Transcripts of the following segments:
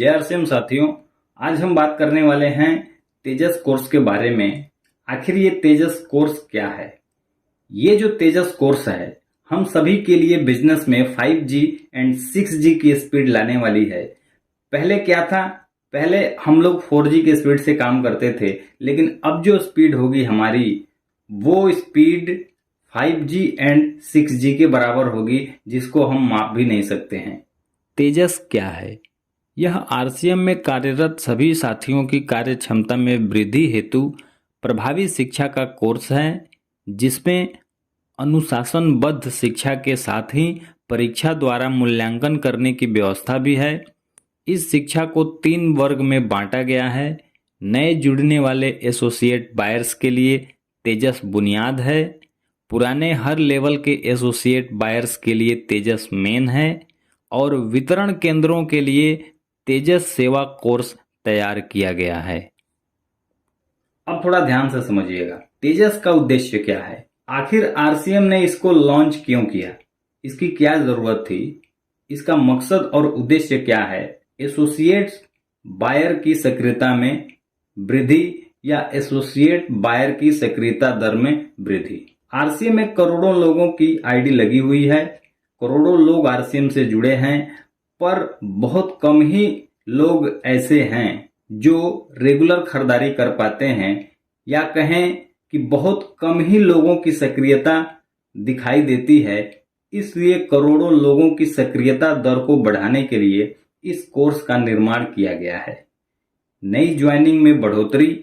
जय आरसीएम साथियों, आज हम बात करने वाले हैं तेजस कोर्स के बारे में। आखिर ये तेजस कोर्स क्या है? ये जो तेजस कोर्स है हम सभी के लिए बिजनेस में 5G एंड 6G की स्पीड लाने वाली है। पहले क्या था? पहले हम लोग 4G के स्पीड से काम करते थे, लेकिन अब जो स्पीड होगी हमारी वो स्पीड 5G एंड 6G के बराबर होगी, जिसको हम माप भी नहीं सकते हैं। तेजस क्या है? यह आरसीएम में कार्यरत सभी साथियों की कार्य क्षमता में वृद्धि हेतु प्रभावी शिक्षा का कोर्स है, जिसमें अनुशासनबद्ध शिक्षा के साथ ही परीक्षा द्वारा मूल्यांकन करने की व्यवस्था भी है। इस शिक्षा को 3 वर्ग में बांटा गया है। नए जुड़ने वाले एसोसिएट बायर्स के लिए तेजस बुनियाद है। पुराने हर लेवल के एसोसिएट बायर्स के लिए तेजस मेन है और वितरण केंद्रों के लिए तेजस सेवा कोर्स तैयार किया गया है। अब थोड़ा ध्यान से समझिएगा, तेजस का उद्देश्य क्या है? आखिर आरसीएम ने इसको लॉन्च क्यों किया? इसकी क्या जरूरत थी? इसका मकसद और उद्देश्य क्या है? एसोसिएट्स बायर की सक्रियता में वृद्धि या एसोसिएट बायर की सक्रियता दर में वृद्धि। आरसीएम में करोड़ों लोगों की आईडी लगी हुई है, करोड़ों लोग आरसीएम से जुड़े हैं, पर बहुत कम ही लोग ऐसे हैं जो रेगुलर खरीदारी कर पाते हैं, या कहें कि बहुत कम ही लोगों की सक्रियता दिखाई देती है। इसलिए करोड़ों लोगों की सक्रियता दर को बढ़ाने के लिए इस कोर्स का निर्माण किया गया है। नई ज्वाइनिंग में बढ़ोतरी।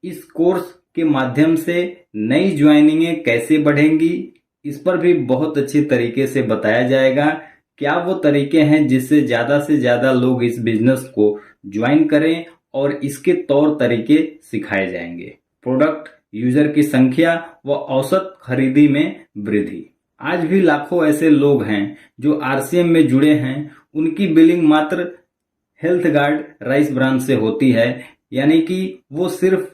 इस कोर्स के माध्यम से नई ज्वाइनिंगें कैसे बढ़ेंगी, इस पर भी बहुत अच्छी तरीके से बताया जाएगा। क्या वो तरीके हैं जिससे से ज्यादा लोग इस बिजनेस को ज्वाइन करें, और इसके तौर तरीके सिखाए जाएंगे। प्रोडक्ट यूजर की संख्या व औसत खरीदी में वृद्धि। आज भी लाखों ऐसे लोग हैं जो आरसीएम में जुड़े हैं, उनकी बिलिंग मात्र हेल्थ गार्ड राइस ब्रांड से होती है, यानी कि वो सिर्फ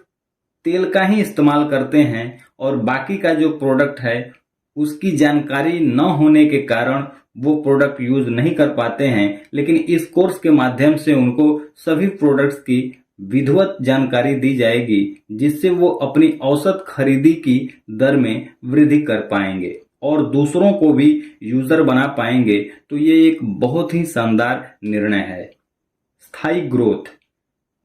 तेल का ही इस्तेमाल करते हैं और बाकी का जो प्रोडक्ट है उसकी जानकारी न होने के कारण वो प्रोडक्ट यूज नहीं कर पाते हैं। लेकिन इस कोर्स के माध्यम से उनको सभी प्रोडक्ट्स की विधिवत जानकारी दी जाएगी, जिससे वो अपनी औसत खरीदी की दर में वृद्धि कर पाएंगे और दूसरों को भी यूजर बना पाएंगे। तो ये एक बहुत ही शानदार निर्णय है। स्थायी ग्रोथ।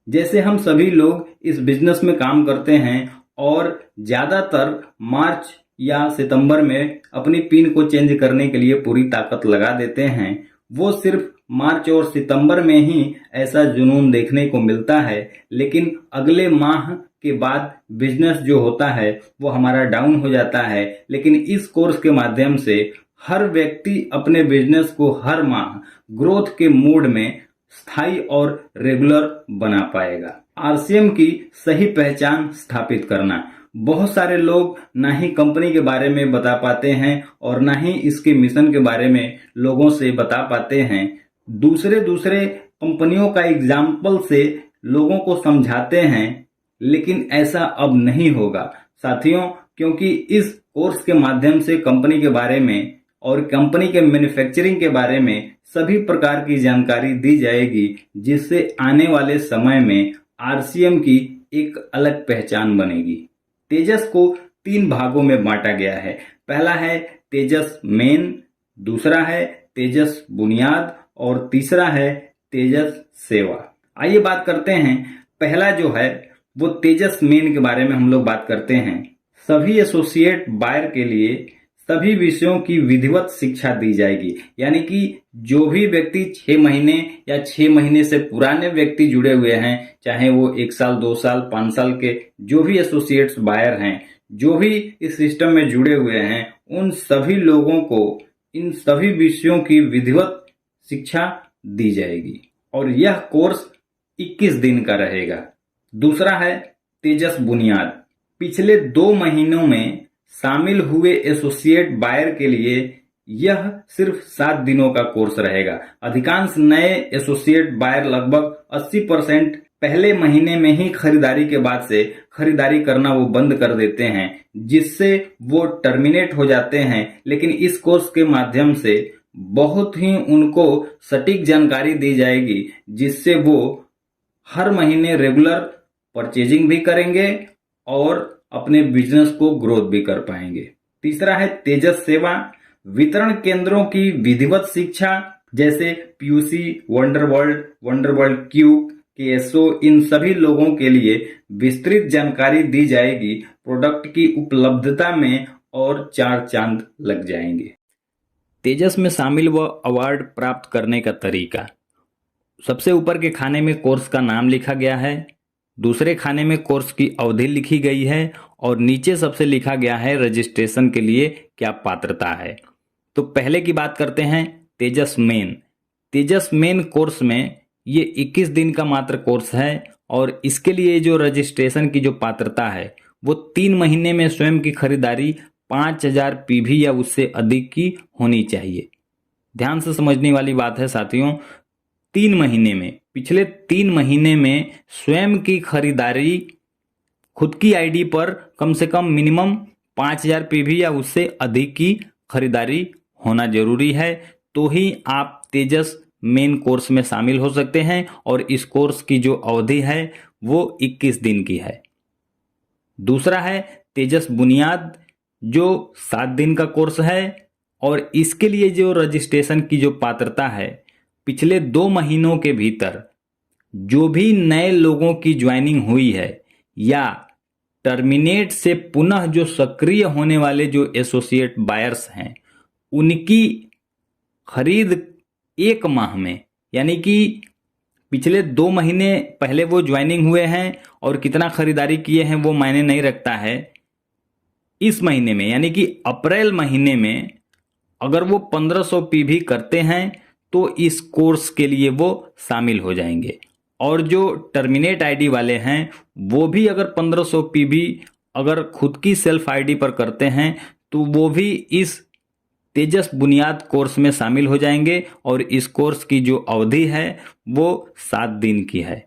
जैसे हम सभी लोग इस बिजनेस में काम करते हैं और ज्यादातर मार्च या सितंबर में अपनी पिन को चेंज करने के लिए पूरी ताकत लगा देते हैं, वो सिर्फ मार्च और सितंबर में ही ऐसा जुनून देखने को मिलता है। लेकिन अगले माह के बाद बिजनेस जो होता है वो हमारा डाउन हो जाता है। लेकिन इस कोर्स के माध्यम से हर व्यक्ति अपने बिजनेस को हर माह ग्रोथ के मूड में स्थायी और रेगुलर बना पाएगा। आरसीएम की सही पहचान स्थापित करना। बहुत सारे लोग ना ही कंपनी के बारे में बता पाते हैं और ना ही इसके मिशन के बारे में लोगों से बता पाते हैं। दूसरे कंपनियों का एग्जाम्पल से लोगों को समझाते हैं, लेकिन ऐसा अब नहीं होगा साथियों, क्योंकि इस कोर्स के माध्यम से कंपनी के बारे में और कंपनी के मैन्युफैक्चरिंग के बारे में सभी प्रकार की जानकारी दी जाएगी, जिससे आने वाले समय में आरसीएम की एक अलग पहचान बनेगी। तेजस को 3 भागों में बांटा गया है। पहला है तेजस मेन, दूसरा है तेजस बुनियाद और तीसरा है तेजस सेवा। आइए बात करते हैं। पहला जो है वो तेजस मेन के बारे में हम लोग बात करते हैं। सभी एसोसिएट बायर के लिए सभी विषयों की विधिवत शिक्षा दी जाएगी, यानी कि जो भी व्यक्ति 6 महीने या 6 महीने से पुराने व्यक्ति जुड़े हुए हैं, चाहे वो 1 साल 2 साल 5 साल के जो भी एसोसिएट्स बायर हैं, जो भी इस सिस्टम में जुड़े हुए हैं, उन सभी लोगों को इन सभी विषयों की विधिवत शिक्षा दी जाएगी और यह कोर्स 21 दिन का रहेगा। दूसरा है तेजस बुनियाद। पिछले 2 महीनों में शामिल हुए एसोसिएट बायर के लिए यह सिर्फ 7 दिनों का कोर्स रहेगा। अधिकांश नए एसोसिएट बायर लगभग 80% पहले महीने में ही खरीदारी के बाद से खरीदारी करना वो बंद कर देते हैं, जिससे वो टर्मिनेट हो जाते हैं। लेकिन इस कोर्स के माध्यम से बहुत ही उनको सटीक जानकारी दी जाएगी, जिससे वो हर महीने रेगुलर परचेजिंग भी करेंगे और अपने बिजनेस को ग्रोथ भी कर पाएंगे। तीसरा है तेजस सेवा। वितरण केंद्रों की विधिवत शिक्षा, जैसे पीयूसी, वंडरवर्ल्ड क्यूब, केएसओ, इन सभी लोगों के लिए विस्तृत जानकारी दी जाएगी। प्रोडक्ट की उपलब्धता में और 4 चांद लग जाएंगे। तेजस में शामिल व अवार्ड प्राप्त करने का तरीका। सबसे ऊपर के खाने में कोर्स का नाम लिखा गया है, दूसरे खाने में कोर्स की अवधि लिखी गई है और नीचे सबसे लिखा गया है रजिस्ट्रेशन के लिए क्या पात्रता है। तो पहले की बात करते हैं तेजस मेन। तेजस मेन कोर्स में ये 21 दिन का मात्र कोर्स है और इसके लिए जो रजिस्ट्रेशन की जो पात्रता है वो 3 महीने में स्वयं की खरीदारी 5000 पीवी या उससे अधिक की होनी चाहिए। ध्यान से समझने वाली बात है साथियों, 3 महीने में, पिछले 3 महीने में स्वयं की खरीदारी खुद की आईडी पर कम से कम मिनिमम 5000 पीवी या उससे अधिक की खरीदारी होना जरूरी है, तो ही आप तेजस मेन कोर्स में शामिल हो सकते हैं और इस कोर्स की जो अवधि है वो 21 दिन की है। दूसरा है तेजस बुनियाद, जो 7 दिन का कोर्स है और इसके लिए जो रजिस्ट्रेशन की जो पात्रता है, पिछले 2 महीनों के भीतर जो भी नए लोगों की ज्वाइनिंग हुई है या टर्मिनेट से पुनः जो सक्रिय होने वाले जो एसोसिएट बायर्स हैं, उनकी खरीद 1 माह में, यानी कि पिछले 2 महीने पहले वो ज्वाइनिंग हुए हैं और कितना खरीदारी किए हैं वो मायने नहीं रखता है। इस महीने में यानी कि अप्रैल महीने में अगर वो 1500 पीवी करते हैं तो इस कोर्स के लिए वो शामिल हो जाएंगे। और जो टर्मिनेट आईडी वाले हैं वो भी अगर 1500 पीवी अगर खुद की सेल्फ आईडी पर करते हैं तो वो भी इस तेजस बुनियाद कोर्स में शामिल हो जाएंगे और इस कोर्स की जो अवधि है वो 7 दिन की है।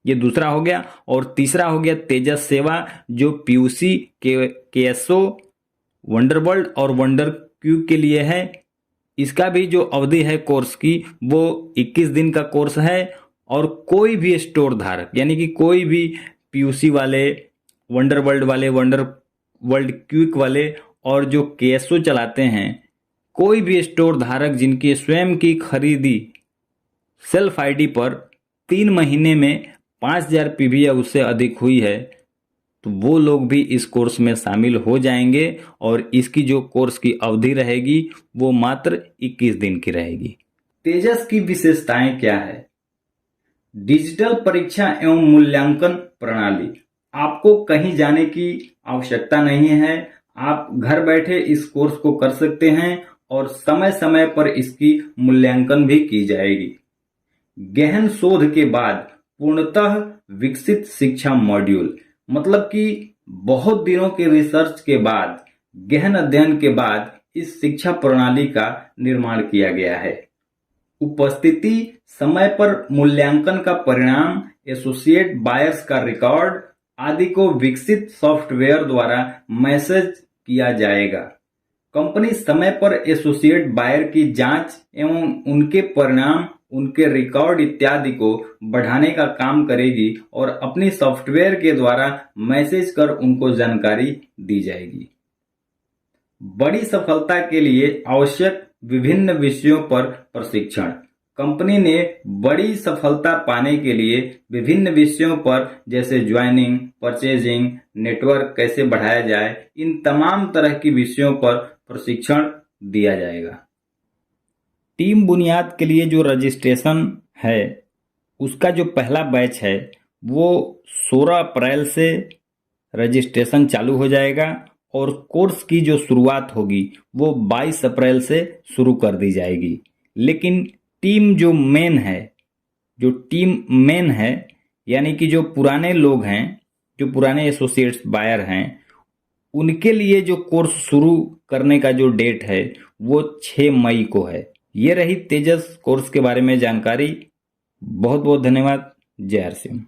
ये दूसरा हो गया। और तीसरा हो गया तेजस सेवा, जो पीयूसी, केएसओ, वंडरवर्ल्ड और वंडर क्यूब के लिए है। इसका भी जो अवधि है कोर्स की वो 21 दिन का कोर्स है और कोई भी स्टोर धारक, यानी कि कोई भी पीयूसी वाले, वंडरवर्ल्ड वाले, वंडरवर्ल्ड क्यूब वाले और जो केएसओ चलाते हैं, कोई भी स्टोर धारक जिनकी स्वयं की खरीदी सेल्फ आईडी पर 3 महीने में 5000 पीवी या उससे अधिक हुई है, तो वो लोग भी इस कोर्स में शामिल हो जाएंगे और इसकी जो कोर्स की अवधि रहेगी वो मात्र 21 दिन की रहेगी। तेजस की विशेषताएं क्या है? डिजिटल परीक्षा एवं मूल्यांकन प्रणाली। आपको कहीं जाने की आवश्यकता नहीं है, आप घर बैठे इस कोर्स को कर सकते हैं और समय समय पर इसकी मूल्यांकन भी की जाएगी। गहन शोध के बाद पूर्णतः विकसित शिक्षा मॉड्यूल, मतलब कि बहुत दिनों के रिसर्च के बाद, गहन अध्ययन के बाद इस शिक्षा प्रणाली का निर्माण किया गया है। उपस्थिति, समय पर मूल्यांकन का परिणाम, एसोसिएट बायर्स का रिकॉर्ड आदि को विकसित सॉफ्टवेयर द्वारा मैसेज किया जाएगा। कंपनी समय पर एसोसिएट बायर की जांच एवं उनके परिणाम, उनके रिकॉर्ड इत्यादि को बढ़ाने का काम करेगी और अपनी सॉफ्टवेयर के द्वारा मैसेज कर उनको जानकारी दी जाएगी। बड़ी सफलता के लिए आवश्यक विभिन्न विषयों पर प्रशिक्षण। कंपनी ने बड़ी सफलता पाने के लिए विभिन्न विषयों पर, जैसे ज्वाइनिंग, परचेजिंग, नेटवर्क कैसे बढ़ाया जाए, इन तमाम तरह की विषयों पर प्रशिक्षण दिया जाएगा। टीम बुनियाद के लिए जो रजिस्ट्रेशन है उसका जो पहला बैच है वो 16 अप्रैल से रजिस्ट्रेशन चालू हो जाएगा और कोर्स की जो शुरुआत होगी वो 22 अप्रैल से शुरू कर दी जाएगी। लेकिन टीम जो मेन है, यानी कि जो पुराने लोग हैं, जो पुराने एसोसिएट्स बायर हैं, उनके लिए जो कोर्स शुरू करने का जो डेट है वो 6 मई को है। ये रही तेजस कोर्स के बारे में जानकारी। बहुत बहुत धन्यवाद। जय हर सिंह।